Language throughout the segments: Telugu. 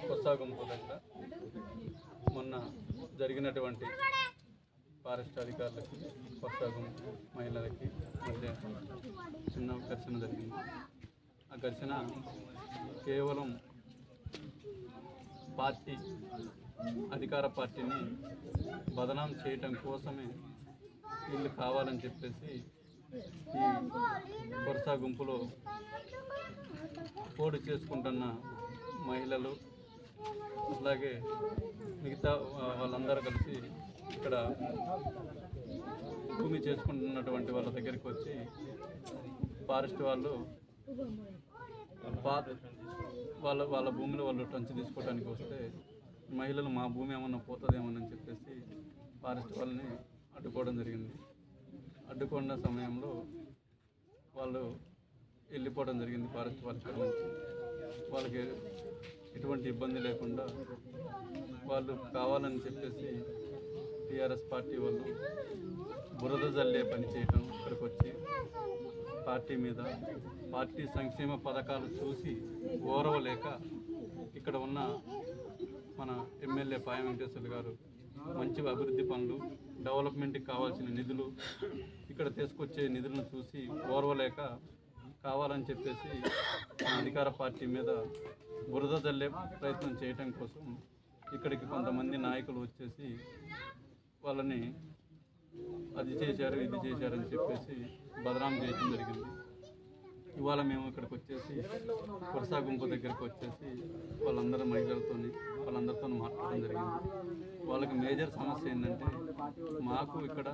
కొస్సాగుంపు దగ్గర మొన్న జరిగినటువంటి ఫారెస్ట్ అధికారులకి కొస్సాగుంపు మహిళలకి మధ్య చిన్న ఘర్షణ జరిగింది. ఆ ఘర్షణ కేవలం పార్టీ అధికార పార్టీని బదనాం చేయటం కోసమే వీళ్ళు కావాలని చెప్పేసి ఈ కొస్సాగుంపులో పోటీ చేసుకుంటున్న మహిళలు అలాగే మిగతా వాళ్ళందరూ కలిసి ఇక్కడ భూమి చేసుకుంటున్నటువంటి వాళ్ళ దగ్గరికి వచ్చి ఫారెస్ట్ వాళ్ళు వాళ్ళ భూమిలో వాళ్ళు టంచు తీసుకోవడానికి వస్తే మహిళలు మా భూమి ఏమన్నా పోతుందేమోనని చెప్పేసి ఫారెస్ట్ వాళ్ళని అడ్డుకోవడం జరిగింది. అడ్డుకున్న సమయంలో వాళ్ళు వెళ్ళిపోవడం జరిగింది. ఫారెస్ట్ వాళ్ళ నుంచి వాళ్ళకి ఎటువంటి ఇబ్బంది లేకుండా వాళ్ళు కావాలని చెప్పేసి టీఆర్ఎస్ పార్టీ వాళ్ళు బురద జల్లే పని చేయటం, ఇక్కడికి వచ్చి పార్టీ మీద పార్టీ సంక్షేమ పథకాలు చూసి ఓరవలేక ఇక్కడ ఉన్న మన ఎమ్మెల్యే పాయ వెంకటేశ్వర గారు మంచి అభివృద్ధి పనులు, డెవలప్మెంట్కి కావాల్సిన నిధులు, ఇక్కడ తీసుకొచ్చే నిధులను చూసి ఓర్వలేక కావాలని చెప్పేసి అధికార పార్టీ మీద బురద జల్లే ప్రయత్నం చేయటం కోసం ఇక్కడికి కొంతమంది నాయకులు వచ్చేసి వాళ్ళని అది చేశారు ఇది చేశారని చెప్పేసి బదనాం చేయడం జరిగింది. ఇవాళ మేము ఇక్కడికి వచ్చేసి కొస్సాగుంపు దగ్గరికి వచ్చేసి వాళ్ళందరూ వాళ్ళందరితో మాట్లాడడం జరిగింది. వాళ్ళకి మేజర్ సమస్య ఏంటంటే మాకు ఇక్కడ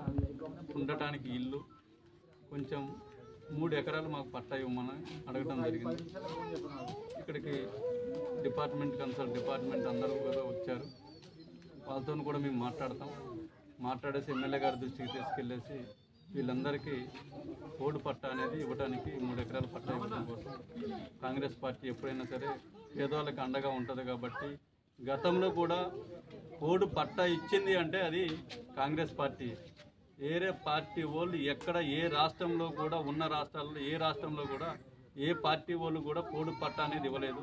ఉండటానికి ఇల్లు కొంచెం 3 ఎకరాలు మాకు పట్టా ఇవ్వమని అడగడం జరిగింది. ఇక్కడికి డిపార్ట్మెంట్ అందరూ కూడా వచ్చారు. వాళ్ళతో కూడా మేము మాట్లాడేసి ఎమ్మెల్యే గారి దృష్టికి తీసుకెళ్ళేసి వీళ్ళందరికీ పోడు పట్టా అనేది ఇవ్వడానికి 3 ఎకరాల పట్టా ఇవ్వడం కోసం కాంగ్రెస్ పార్టీ ఎప్పుడైనా సరే పేదవాళ్ళకి అండగా ఉంటుంది కాబట్టి గతంలో కూడా పోడు పట్టా ఇచ్చింది అంటే అది కాంగ్రెస్ పార్టీ. వేరే పార్టీ వాళ్ళు ఎక్కడ ఏ రాష్ట్రంలో కూడా ఉన్న రాష్ట్రాల్లో ఏ రాష్ట్రంలో కూడా ఏ పార్టీ వాళ్ళు కూడా పోడు పట్టా అనేది ఇవ్వలేదు.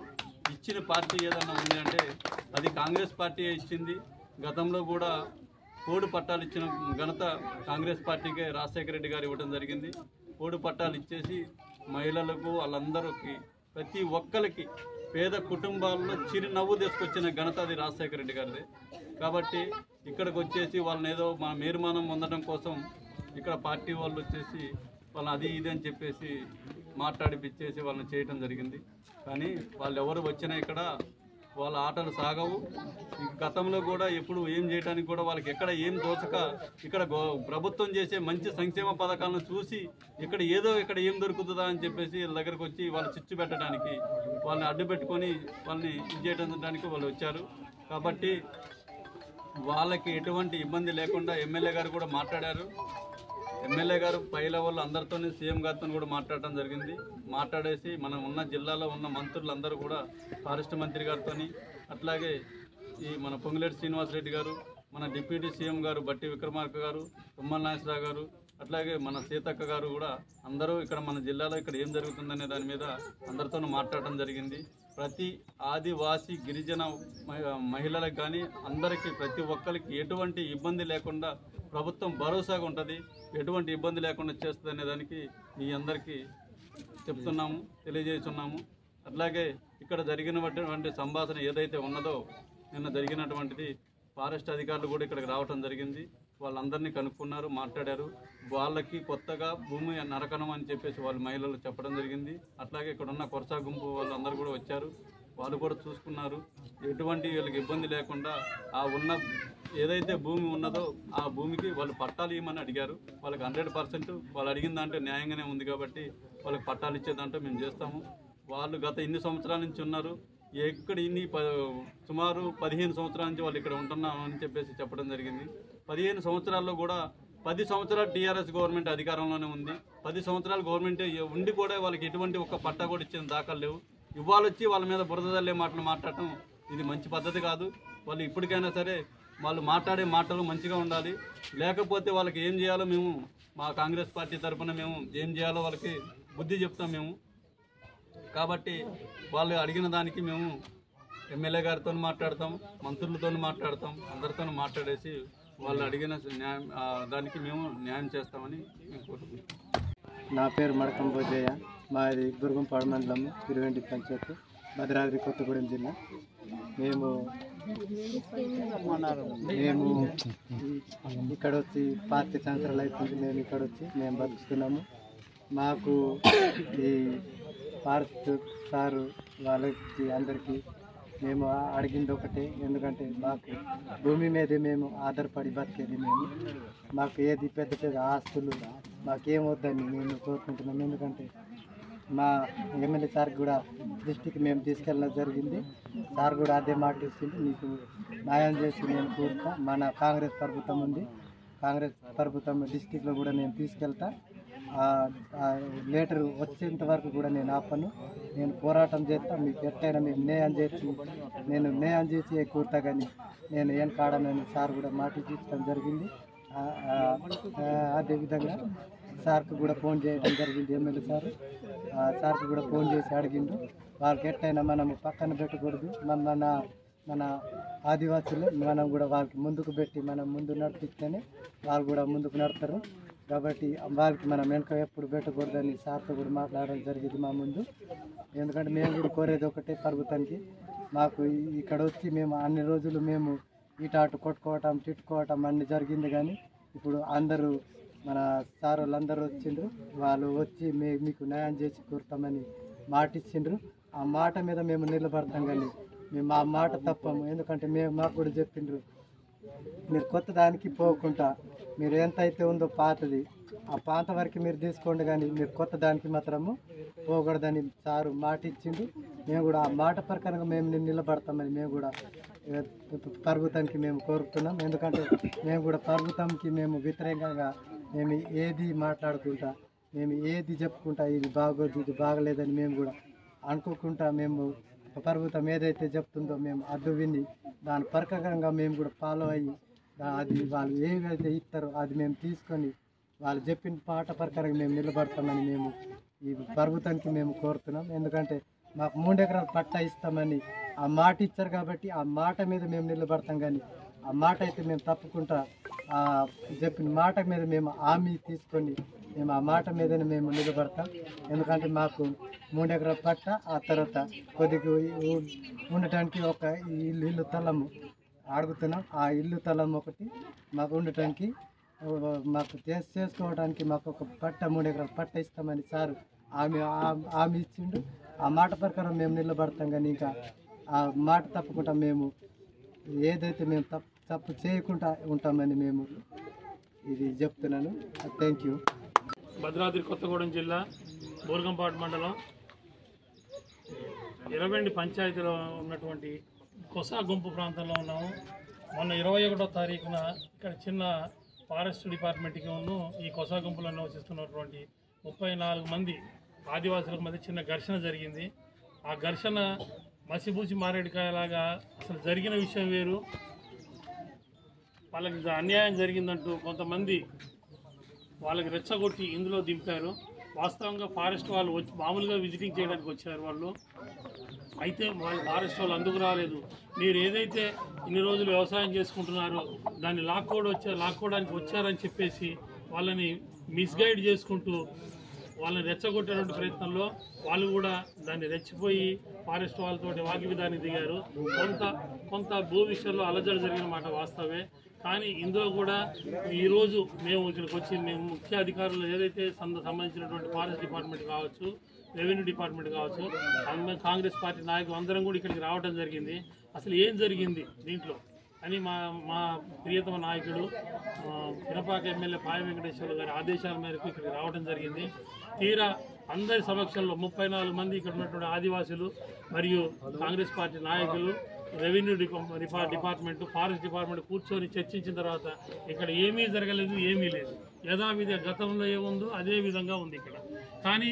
ఇచ్చిన పార్టీ ఏదన్నా ఉంది అంటే అది కాంగ్రెస్ పార్టీ ఇచ్చింది. గతంలో కూడా పోడు పట్టాలు ఇచ్చిన ఘనత కాంగ్రెస్ పార్టీకే రాజశేఖర రెడ్డి గారు ఇవ్వడం జరిగింది. పోడు పట్టాలు ఇచ్చేసి మహిళలకు వాళ్ళందరికీ ప్రతి ఒక్కరికి పేద కుటుంబాల్లో చిరునవ్వు తీసుకొచ్చిన ఘనత అది రాజశేఖర రెడ్డి గారిదే. కాబట్టి ఇక్కడికి వచ్చేసి వాళ్ళని ఏదో మన మేరుమానం పొందడం కోసం ఇక్కడ పార్టీ వాళ్ళు వచ్చేసి వాళ్ళని అది ఇది అని చెప్పేసి మాట్లాడిపిచ్చేసి వాళ్ళని చేయటం జరిగింది. కానీ వాళ్ళు ఎవరు వచ్చినా ఇక్కడ వాళ్ళ ఆటలు సాగవు. గతంలో కూడా ఎప్పుడు ఏం చేయడానికి కూడా వాళ్ళకి ఎక్కడ ఏం దోచక ఇక్కడ ప్రభుత్వం చేసే మంచి సంక్షేమ పథకాలను చూసి ఇక్కడ ఏం దొరుకుతుందా అని చెప్పేసి వీళ్ళ దగ్గరకు వచ్చి వాళ్ళు చిచ్చు పెట్టడానికి వాళ్ళని అడ్డు పెట్టుకొని వాళ్ళని ఇది చేయడానికి వాళ్ళు వచ్చారు. కాబట్టి వాళ్ళకి ఎటువంటి ఇబ్బంది లేకుండా ఎమ్మెల్యే గారు కూడా మాట్లాడారు. ఎమ్మెల్యే గారు పై లెవెల్ అందరితో సీఎం గారితో కూడా మాట్లాడటం జరిగింది. మాట్లాడేసి మనం ఉన్న జిల్లాలో ఉన్న మంత్రులందరూ కూడా ఫారెస్ట్ మంత్రి గారితో అట్లాగే ఈ మన పొంగులేటి శ్రీనివాసరెడ్డి గారు, మన డిప్యూటీ సీఎం గారు బట్టి విక్రమార్క గారు, తుమ్మల నాగేశ్వరరావు గారు, అట్లాగే మన సీతక్క గారు కూడా అందరూ ఇక్కడ మన జిల్లాలో ఇక్కడ ఏం జరుగుతుందనే దాని మీద అందరితో మాట్లాడటం జరిగింది. ప్రతి ఆదివాసీ గిరిజన మహిళలకు కానీ అందరికీ ప్రతి ఒక్కరికి ఎటువంటి ఇబ్బంది లేకుండా ప్రభుత్వం భరోసాగా ఉంటుంది, ఎటువంటి ఇబ్బంది లేకుండా చేస్తుంది అనే దానికి మీ అందరికీ చెప్తున్నాము, తెలియజేస్తున్నాము. అట్లాగే ఇక్కడ జరిగినటువంటి సంభాషణ ఏదైతే ఉన్నదో నిన్న జరిగినటువంటిది ఫారెస్ట్ అధికారులు కూడా ఇక్కడికి రావడం జరిగింది. వాళ్ళందరినీ కనుక్కున్నారు, మాట్లాడారు. వాళ్ళకి కొత్తగా భూమి నరకనం అని చెప్పేసి వాళ్ళు మహిళలు చెప్పడం జరిగింది. అట్లాగే ఇక్కడ ఉన్న కొస్సాగుంపు వాళ్ళందరూ కూడా వచ్చారు, వాళ్ళు కూడా చూసుకున్నారు. ఎటువంటి వీళ్ళకి ఇబ్బంది లేకుండా ఆ ఉన్న ఏదైతే భూమి ఉన్నదో ఆ భూమికి వాళ్ళు పట్టాలు ఇవ్వమని అడిగారు. వాళ్ళకి 100% వాళ్ళు అడిగిన దాంట్లో న్యాయంగానే ఉంది కాబట్టి వాళ్ళకి పట్టాలు ఇచ్చేదాంట్లో మేము చేస్తాము. వాళ్ళు గత ఇన్ని సంవత్సరాల నుంచి ఉన్నారు, ఎక్కడ సుమారు 15 సంవత్సరాల నుంచి వాళ్ళు ఇక్కడ ఉంటున్నామని చెప్పేసి చెప్పడం జరిగింది. 15 సంవత్సరాల్లో కూడా 10 సంవత్సరాలు టీఆర్ఎస్ గవర్నమెంట్ అధికారంలోనే ఉంది. 10 సంవత్సరాలు గవర్నమెంట్ ఉండి కూడా వాళ్ళకి ఎటువంటి ఒక్క పట్టా కూడా ఇచ్చిన దాఖలు లేవు. ఇవాళ వచ్చి వాళ్ళ మీద బురద జల్లే మాటలు మాట్లాడటం ఇది మంచి పద్ధతి కాదు. వాళ్ళు ఇప్పటికైనా సరే వాళ్ళు మాట్లాడే మాటలు మంచిగా ఉండాలి. లేకపోతే వాళ్ళకి ఏం చేయాలో మేము మా కాంగ్రెస్ పార్టీ తరఫున మేము ఏం చేయాలో వాళ్ళకి బుద్ధి చెప్తాం మేము. కాబట్టి వాళ్ళు అడిగిన దానికి మేము ఎమ్మెల్యే గారితో మాట్లాడతాం, మంత్రులతో మాట్లాడతాం, అందరితో మాట్లాడేసి వాళ్ళు అడిగిన న్యాయం దానికి మేము న్యాయం చేస్తామని మేము కోరుకుంటున్నాం. నా పేరు మడకం బోజయ్య, మాది దుర్గంపాడు మండలం ఇరువెంటి పంచాయతీ, భద్రాద్రి కొత్తగూడెం జిల్లా. మేము ఇక్కడ వచ్చి 5 సంవత్సరాలు అవుతుంది. మేము ఇక్కడ వచ్చి మేము బతుకుతున్నాము. మాకు ఈ పార్క్ సారు వాళ్ళకి అందరికీ మేము అడిగింది ఒకటే, ఎందుకంటే మాకు భూమి మీదే మేము ఆధారపడి బతికేది. మాకు ఏది పెద్ద పెద్ద ఆస్తులు మాకేమొద్దని మేము కోరుకుంటున్నాము. ఎందుకంటే మా ఎమ్మెల్యే సార్ కూడా దృష్టికి మేము తీసుకెళ్ళడం జరిగింది. సార్ కూడా అదే మాట ఇచ్చింది, మీకు న్యాయం చేసి నేను కోరుతా. మన కాంగ్రెస్ ప్రభుత్వం ఉంది, కాంగ్రెస్ ప్రభుత్వం డిస్టిక్లో కూడా నేను తీసుకెళ్తా. లేటర్ వచ్చేంత వరకు కూడా నేను ఆపను, నేను పోరాటం చేస్తా. మీకు ఎట్టయినా మేము న్యాయం చేసి కోరుతా, కానీ నేను ఏం కాడనని సార్ కూడా మాట ఇచ్చడం జరిగింది. అదేవిధంగా సార్కి కూడా ఫోన్ చేయడం జరిగింది. ఎమ్మెల్యే సార్కి కూడా ఫోన్ చేసి అడిగిండు, వాళ్ళకి ఎట్టయినా మనం పక్కన పెట్టకూడదు. మన ఆదివాసులు మనం కూడా వాళ్ళకి ముందుకు పెట్టి మనం ముందు నడిపిస్తేనే వాళ్ళు కూడా ముందుకు నడుస్తారు. కాబట్టి వాళ్ళకి మనం వెనక ఎప్పుడు పెట్టకూడదని సార్తో కూడా మాట్లాడడం జరిగింది మా ముందు. ఎందుకంటే మేము కూడా కోరేది ఒకటే, ప్రభుత్వానికి మాకు ఇక్కడ వచ్చి మేము అన్ని రోజులు మేము ఇటాటు కొట్టుకోవటం తిట్టుకోవటం అన్నీ జరిగింది. కానీ ఇప్పుడు అందరూ మన సార్ వాళ్ళందరూ వచ్చిండ్రు, వాళ్ళు వచ్చి మీకు న్యాయం చేసి కోరుతామని మాట ఇచ్చిండ్రు. ఆ మాట మీద మేము నిలబడతాం, కానీ మేము ఆ మాట తప్పము. ఎందుకంటే మాకు కూడా చెప్పిండ్రు, మీరు కొత్త దానికి పోకుండా మీరు ఎంత అయితే ఉందో పాతది ఆ పాత వరకు మీరు తీసుకోండి, కానీ మీరు కొత్త దానికి మాత్రము పోకూడదని సారు మాట ఇచ్చిండు. మేము కూడా ఆ మాట ప్రకారంగా మేము నిలబడతామని మేము కూడా ప్రభుత్వానికి మేము కోరుతున్నాం. ఎందుకంటే మేము కూడా ప్రభుత్వంకి మేము వ్యతిరేకంగా మేము ఏది మాట్లాడుకుంటా, మేము ఏది చెప్పుకుంటా ఇది బాగోదు ఇది బాగలేదని మేము కూడా అనుకోకుండా మేము ప్రభుత్వం ఏదైతే చెప్తుందో మేము అడ్డు విని దాని ప్రకారంగా మేము కూడా ఫాలో అయ్యి అది వాళ్ళు ఏవైతే ఇస్తారో అది మేము తీసుకొని వాళ్ళు చెప్పిన పాట ప్రకారంగా మేము నిలబడతామని మేము ఈ ప్రభుత్వానికి మేము కోరుతున్నాం. ఎందుకంటే మాకు 3 ఎకరాలు పట్టా ఇస్తామని ఆ మాట ఇచ్చారు, కాబట్టి ఆ మాట మీద మేము నిలబడతాం. కానీ ఆ మాట అయితే మేము తప్పకుండా చెప్పిన మాట మీద మేము హామీ తీసుకొని మేము ఆ మాట మీదనే మేము నిలబడతాం. ఎందుకంటే మాకు 3 ఎకరాల పట్ట, ఆ తర్వాత కొద్దిగా ఉండటానికి ఒక ఇల్లు తలము అడుగుతున్నాం. ఆ ఇల్లు తలం ఒకటి మాకు ఉండటానికి మాకు చేసుకోవడానికి మాకు ఒక పట్ట 3 ఎకరాల పట్ట ఇస్తామని సార్ హామీ ఇచ్చిండు. ఆ మాట ప్రకారం మేము నిలబడతాం. కానీ ఇంకా ఆ మాట తప్పకుండా మేము ఏదైతే మేము తప్పు చేయకుండా ఉంటామని మేము ఇది చెప్తున్నాను. Thank you. భద్రాద్రి కొత్తగూడెం జిల్లా బూర్గంపాడు మండలం ఇరవెండి పంచాయతీలో ఉన్నటువంటి కొసా గుంపు ప్రాంతంలో ఉన్నాము. మొన్న 21వ తారీఖున ఇక్కడ చిన్న ఫారెస్ట్ డిపార్ట్మెంట్కి ఈ కొసా గుంపులో నివసిస్తున్నటువంటి 34 మంది ఆదివాసులకు మధ్య చిన్న ఘర్షణ జరిగింది. ఆ ఘర్షణ మసిబూసి మారేడుకాయలాగా అసలు జరిగిన విషయం వేరు. వాళ్ళకి అన్యాయం జరిగిందంటూ కొంతమంది వాళ్ళకి రెచ్చగొట్టి ఇందులో దింపారు. వాస్తవంగా ఫారెస్ట్ వాళ్ళు వచ్చి మామూలుగా విజిటింగ్ చేయడానికి వచ్చారు వాళ్ళు. అయితే వాళ్ళు ఫారెస్ట్ వాళ్ళు అందుకు రాలేదు. మీరు ఏదైతే ఇన్ని రోజులు వ్యవసాయం చేసుకుంటున్నారో దాన్ని లాక్కోవడానికి వచ్చారని చెప్పేసి వాళ్ళని మిస్గైడ్ చేసుకుంటూ వాళ్ళని రెచ్చగొట్టేటువంటి ప్రయత్నంలో వాళ్ళు కూడా దాన్ని రెచ్చిపోయి ఫారెస్ట్ వాళ్ళతో వాకి విధానికి దిగారు. కొంత భూ విషయంలో అలజడి జరిగిన మాట వాస్తవే. కానీ ఇందులో కూడా ఈరోజు మేము ఇక్కడికి వచ్చి మేము ముఖ్య అధికారులు ఏదైతే సంబంధించినటువంటి ఫారెస్ట్ డిపార్ట్మెంట్ కావచ్చు, రెవెన్యూ డిపార్ట్మెంట్ కావచ్చు, కాంగ్రెస్ పార్టీ నాయకులు అందరం కూడా ఇక్కడికి రావడం జరిగింది. అసలు ఏం జరిగింది దీంట్లో అని మా ప్రియతమ నాయకుడు పినపాక ఎమ్మెల్యే పాయ వెంకటేశ్వర గారి ఆదేశాల మేరకు ఇక్కడికి రావడం జరిగింది. తీరా అందరి సమక్షంలో 34 మంది ఇక్కడ ఉన్నటువంటి ఆదివాసులు మరియు కాంగ్రెస్ పార్టీ నాయకులు, రెవెన్యూ డిపార్ట్మెంట్, ఫారెస్ట్ డిపార్ట్మెంట్ కూర్చొని చర్చించిన తర్వాత ఇక్కడ ఏమీ జరగలేదు, ఏమీ లేదు. యథావిధి గతంలో ఏముందో అదే విధంగా ఉంది ఇక్కడ. కానీ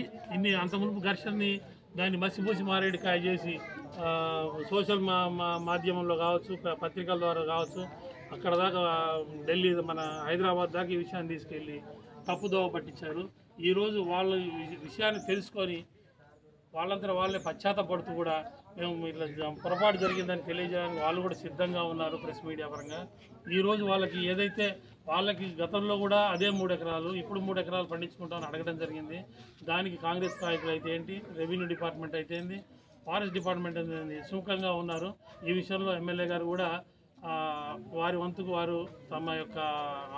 అంత మునుపు ఘర్షణని దాన్ని మసిపూసి మారేడుకాయ చేసి సోషల్ మాధ్యమంలో కావచ్చు, పత్రికల ద్వారా కావచ్చు, అక్కడ దాకా ఢిల్లీ మన హైదరాబాద్ దాకా ఈ విషయాన్ని తీసుకెళ్ళి తప్పుదోవ పట్టించారు. ఈరోజు వాళ్ళ విషయాన్ని తెలుసుకొని వాళ్ళంతా వాళ్ళే పశ్చాత్తపడుతూ కూడా మేము ఇట్లా పొరపాటు జరిగిందని తెలియజేయడానికి వాళ్ళు కూడా సిద్ధంగా ఉన్నారు ప్రెస్ మీడియా పరంగా. ఈరోజు వాళ్ళకి ఏదైతే వాళ్ళకి గతంలో కూడా అదే 3 ఎకరాలు ఇప్పుడు 3 ఎకరాలు పండించుకుంటామని అడగడం జరిగింది. దానికి కాంగ్రెస్ నాయకులు అయితే ఏంటి, రెవెన్యూ డిపార్ట్మెంట్ అయితే ఏంటి, ఫారెస్ట్ డిపార్ట్మెంట్ అయితే సుముఖంగా ఉన్నారు. ఈ విషయంలో ఎమ్మెల్యే గారు కూడా వారి వంతుకు వారు తమ యొక్క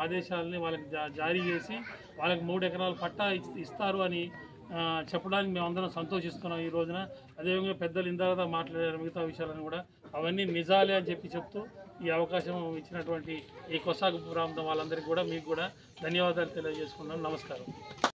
ఆదేశాలని వాళ్ళకి జారీ చేసి వాళ్ళకి 3 ఎకరాల పట్టా ఇస్తారు అని చెప్పడానికి మేమందరం సంతోషిస్తున్నాం ఈ రోజున. అదేవిధంగా పెద్దలు ఇందాక మాట్లాడారు మిగతా విషయాలను కూడా, అవన్నీ నిజాలే అని చెప్తూ ఈ అవకాశం ఇచ్చినటువంటి ఈ కొసాగు ప్రాంతం వాళ్ళందరికీ కూడా మీకు కూడా ధన్యవాదాలు తెలియజేసుకున్నాను. నమస్కారం.